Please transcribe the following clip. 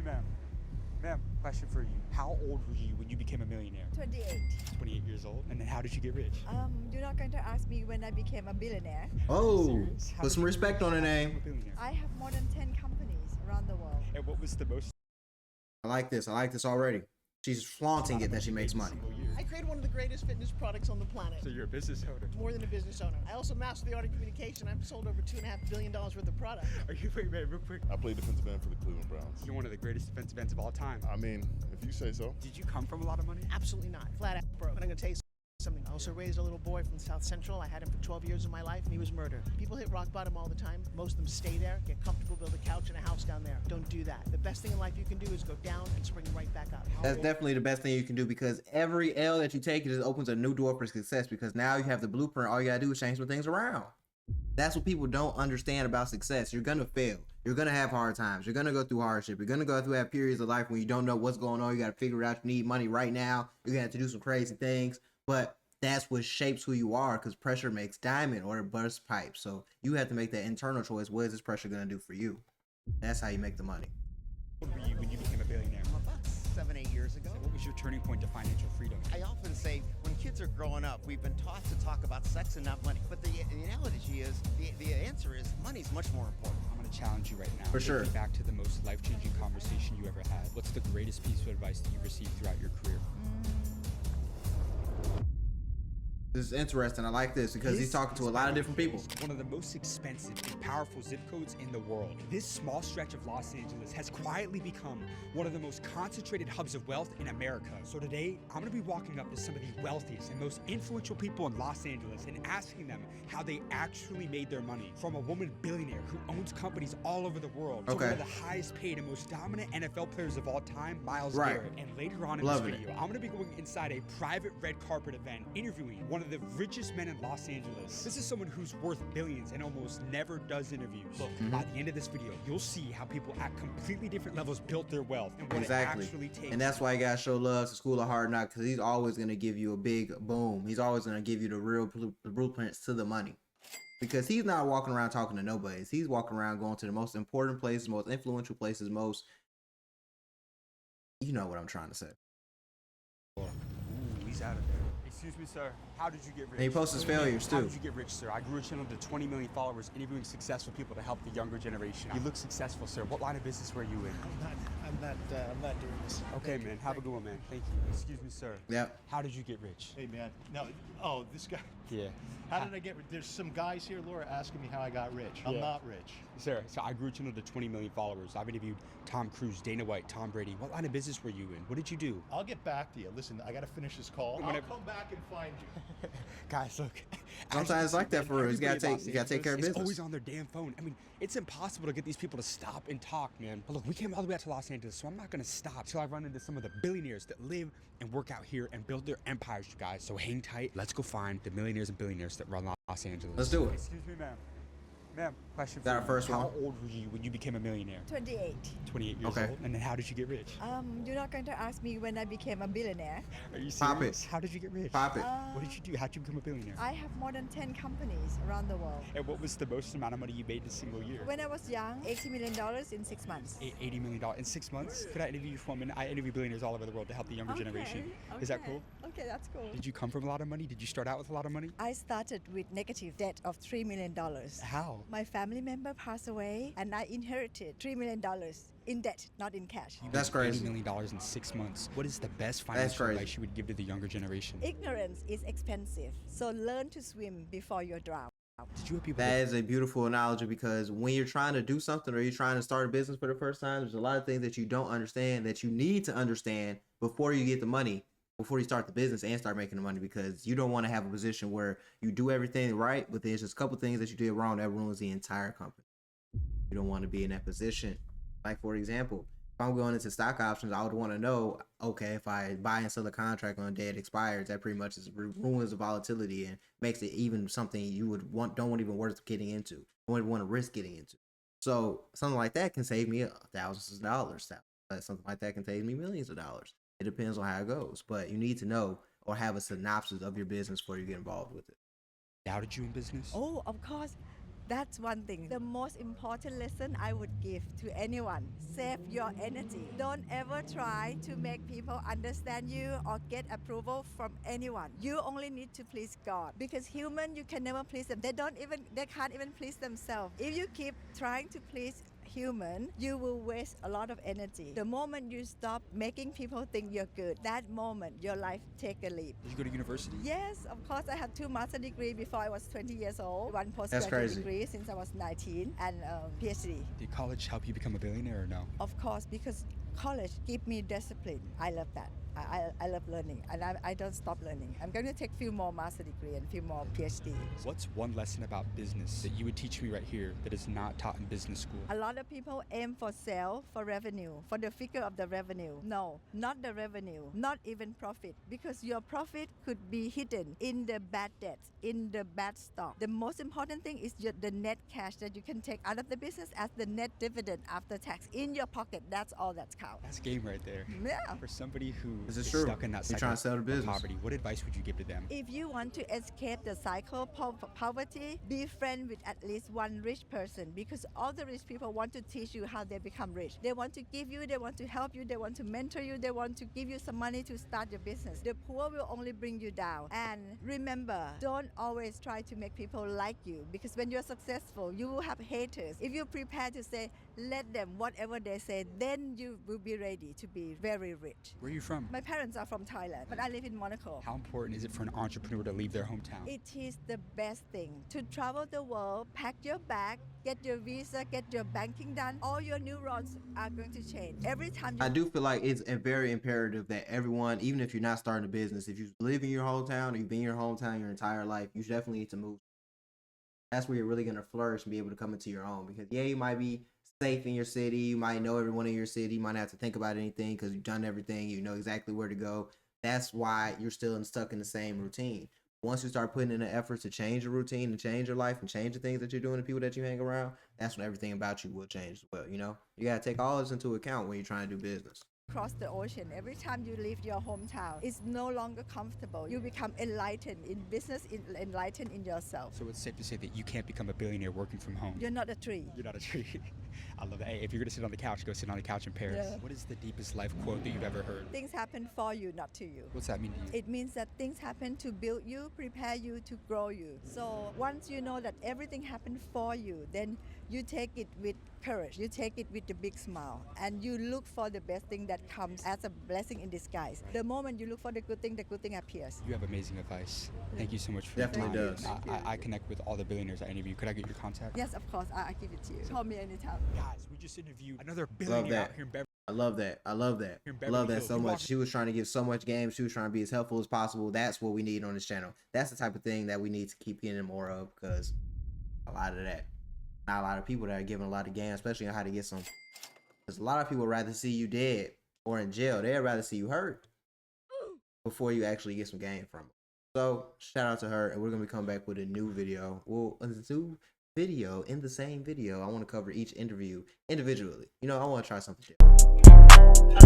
ma'am. Ma'am, question for you. How old were you when you became a millionaire? 28. 28 years old. And then how did you get rich? You're not going to ask me when I became a billionaire. Oh, Serious? How put did some you get respect rich? on her How did you name. become a billionaire? I have more than 10 companies around the world. And what was the most I like this. I like this already. She's flaunting it that she makes money. single year? I created one of the greatest fitness products on the planet. So you're a business owner. More than a business owner. I also mastered the art of communication. I've sold over $2.5 billion worth of product. Are you, wait, man, real quick. I played defensive end for the Cleveland Browns. You're one of the greatest defensive ends of all time. I mean, if you say so. Did you come from a lot of money? Absolutely not. Flat out broke. But I'm gonna tell you something. I also raised a little boy from South Central. I had him for 12 years of my life, and he was murdered. People hit rock bottom all the time. Most of them stay there, get comfortable, build a couch and a house down there. Don't do that. The best thing in life you can do is go down and spring right back up. That's definitely the best thing you can do, because every L that you take, it just opens a new door for success, because now you have the blueprint. All you gotta do is change some things around. That's what people don't understand about success. You're gonna fail. You're gonna have hard times. You're gonna go through hardship. You're gonna go through have periods of life when you don't know what's going on. You gotta figure it out. You need money right now. You're gonna have to do some crazy things. But that's what shapes who you are, because pressure makes diamond or it bursts pipe. So you have to make that internal choice. What is this pressure gonna do for you? That's how you make the money. How old were you when you became a billionaire? About 7-8 years ago. What was your turning point to financial freedom? I often say when kids are growing up, we've been taught to talk about sex and not money. But the analogy is, the answer is money's much more important. I'm going to challenge you right now. For Take sure. me back to the most life-changing conversation you ever had. What's the greatest piece of advice that you received throughout your career? This is interesting. I like this because he's talking to a lot of different people. One of the most expensive and powerful zip codes in the world. This small stretch of Los Angeles has quietly become one of the most concentrated hubs of wealth in America. So today, I'm gonna be walking up to some of the wealthiest and most influential people in Los Angeles and asking them how they actually made their money. From a woman billionaire who owns companies all over the world to one of the highest paid and most dominant NFL players of all time, Myles Garrett. And later on in this video, I'm gonna be going inside a private red carpet event, interviewing one of the richest men in Los Angeles. This is someone who's worth billions and almost never does interviews. Look, by the end of this video, you'll see how people at completely different levels built their wealth and what it actually takes. And that's why you gotta show love to School of Hard Knocks, because he's always gonna give you a big boom. He's always gonna give you the real blueprints to the money. Because he's not walking around talking to nobody. He's walking around going to the most important places, most influential places, most... You know what I'm trying to say. Ooh, he's out of there. Excuse me, sir. How did you get rich? And he posts his failures, How too. did you get rich, sir? I grew a channel to 20 million followers, interviewing successful people to help the younger generation. You look successful, sir. What line of business were you in? I'm not doing this. Okay, man. Have a good one, man. Thank you. Excuse me, sir. Yep. How did you get rich? Hey man, no, oh this guy. Yeah. How did I get rich? There's some guys here, Laura, asking me how I got rich. I'm Yeah. not rich. Sir, so I grew a channel to 20 million followers. I've interviewed Tom Cruise, Dana White, Tom Brady. What line of business were you in? What did you do? I'll get back to you. Listen, I gotta finish this call. I'll come back and find you. Guys, look. Sometimes it's like that for real. You gotta take care of business. It's always on their damn phone. I mean, it's impossible to get these people to stop and talk, man. But look, we came all the way out to Los Angeles, so I'm not gonna stop till I run into some of the billionaires that live and work out here and build their empires, you guys. So hang tight. Let's go find the millionaires and billionaires that run Los Angeles. Let's do it. Excuse me, ma'am. Ma'am, question for That our you. first How one? old were you when you became a millionaire? 28. 28 years Okay. old. And then how did you get rich? You're not going to ask me when I became a billionaire. Are you serious? Pop it. How did you get rich? Pop it. What did you do? How'd you become a billionaire? I have more than 10 companies around the world. And what was the most amount of money you made in a single year? When I was young, $80 million in 6 months. $80 million in 6 months? Could I interview you for a minute? I interview billionaires all over the world to help the younger generation. Is that cool? Okay, that's cool. Did you come from a lot of money? Did you start out with a lot of money? I started with negative debt of $3 million. How? My family member passed away and I inherited $3 million in debt, not in cash. You That's made crazy. $80 million in 6 months. What is the best financial crazy. advice you would give to the younger generation? Ignorance is expensive, so learn to swim before you drown. Did you have people That is a beautiful analogy, because when you're trying to do something or you're trying to start a business for the first time, there's a lot of things that you don't understand that you need to understand before you get the money, before you start the business and start making the money, because you don't want to have a position where you do everything right, but there's just a couple things that you did wrong that ruins the entire company. You don't want to be in that position. Like, for example, if I'm going into stock options, I would want to know, okay, if I buy and sell a contract on the day it expires, that pretty much ruins the volatility and makes it even something you would don't even worth getting into, don't want to risk getting into. So something like that can save me thousands of dollars. Something like that can save me millions of dollars. It depends on how it goes, but you need to know or have a synopsis of your business before you get involved with it. doubted you in business? Oh, of course. That's one thing. The most important lesson I would give to anyone: save your energy. Don't ever try to make people understand you or get approval from anyone. You only need to please God, because human, you can never please them. They can't even please themselves. If you keep trying to please human, you will waste a lot of energy. The moment you stop making people think you're good, that moment your life take a leap. Did you go to university? Yes, of course. I had 2 master degrees before I was 20 years old, 1 That's postgraduate crazy. degree since I was 19, and PhD. Did college help you become a billionaire or no? Of course, because college give me discipline. I love that. I love learning, and I don't stop learning. I'm going to take few more master degree and few more PhD. What's one lesson about business that you would teach me right here that is not taught in business school? A lot of people aim for sale, for revenue, for the figure of the revenue. No, not the revenue, not even profit, because your profit could be hidden in the bad debts, in the bad stock. The most important thing is the net cash that you can take out of the business as the net dividend after tax in your pocket. That's all that counts. That's game right there. Yeah. For somebody who This is is true. stuck in that You're cycle trying to sell the of business. poverty, what advice would you give to them? If you want to escape the cycle of poverty, be friend with at least one rich person, because all the rich people want to teach you how they become rich. They want to give you, they want to help you, they want to mentor you, they want to give you some money to start your business. The poor will only bring you down. And remember, don't always try to make people like you, because when you're successful, you will have haters. If you're prepared to say, let them, whatever they say, then you will be ready to be very rich. Where are you from? My parents are from Thailand, but I live in Monaco. How important is it for an entrepreneur to leave their hometown? It is the best thing to travel the world, pack your bag, get your visa, get your banking done. All your neurons are going to change. Every time you I do feel like it's very imperative that everyone, even if you're not starting a business, if you live in your hometown or you've been in your hometown your entire life, you definitely need to move. That's where you're really going to flourish and be able to come into your own. Because yeah, you might be safe in your city, you might know everyone in your city, you might not have to think about anything because you've done everything, you know exactly where to go. That's why you're still stuck in the same routine. Once you start putting in the effort to change your routine and change your life and change the things that you're doing, the people that you hang around, that's when everything about you will change as well. You know, you got to take all this into account when you're trying to do business. cross the ocean, every time you leave your hometown, it's no longer comfortable. You become enlightened in business, enlightened in yourself. So it's safe to say that you can't become a billionaire working from home. You're not a tree. You're not a tree. I love that. Hey, if you're going to sit on the couch, go sit on the couch in Paris. Yeah. What is the deepest life quote that you've ever heard? Things happen for you, not to you. What's that mean to you? It means that things happen to build you, prepare you, to grow you. So once you know that everything happened for you, then you take it with courage. You take it with a big smile, and you look for the best thing that comes as a blessing in disguise. The moment you look for the good thing appears. You have amazing advice. Thank you so much for Definitely your time. does. I connect with all the billionaires I interview. Could I get your contact? Yes, of course, I give it to you. Call me anytime. Guys, we just interviewed another billionaire that. out here in Beverly. I love that. I love that. Here in I love Beverly that Hills. so You much. walk- She was trying to give so much game. She was trying to be as helpful as possible. That's what we need on this channel. That's the type of thing that we need to keep getting more of, because a lot of that. Not a lot of people that are giving a lot of game, especially on how to get some. Because a lot of people would rather see you dead or in jail. They'd rather see you hurt before you actually get some game from them. So shout out to her, and we're gonna be coming back with a new video. Well, a new video in the same video. I want to cover each interview individually. You know, I want to try something different.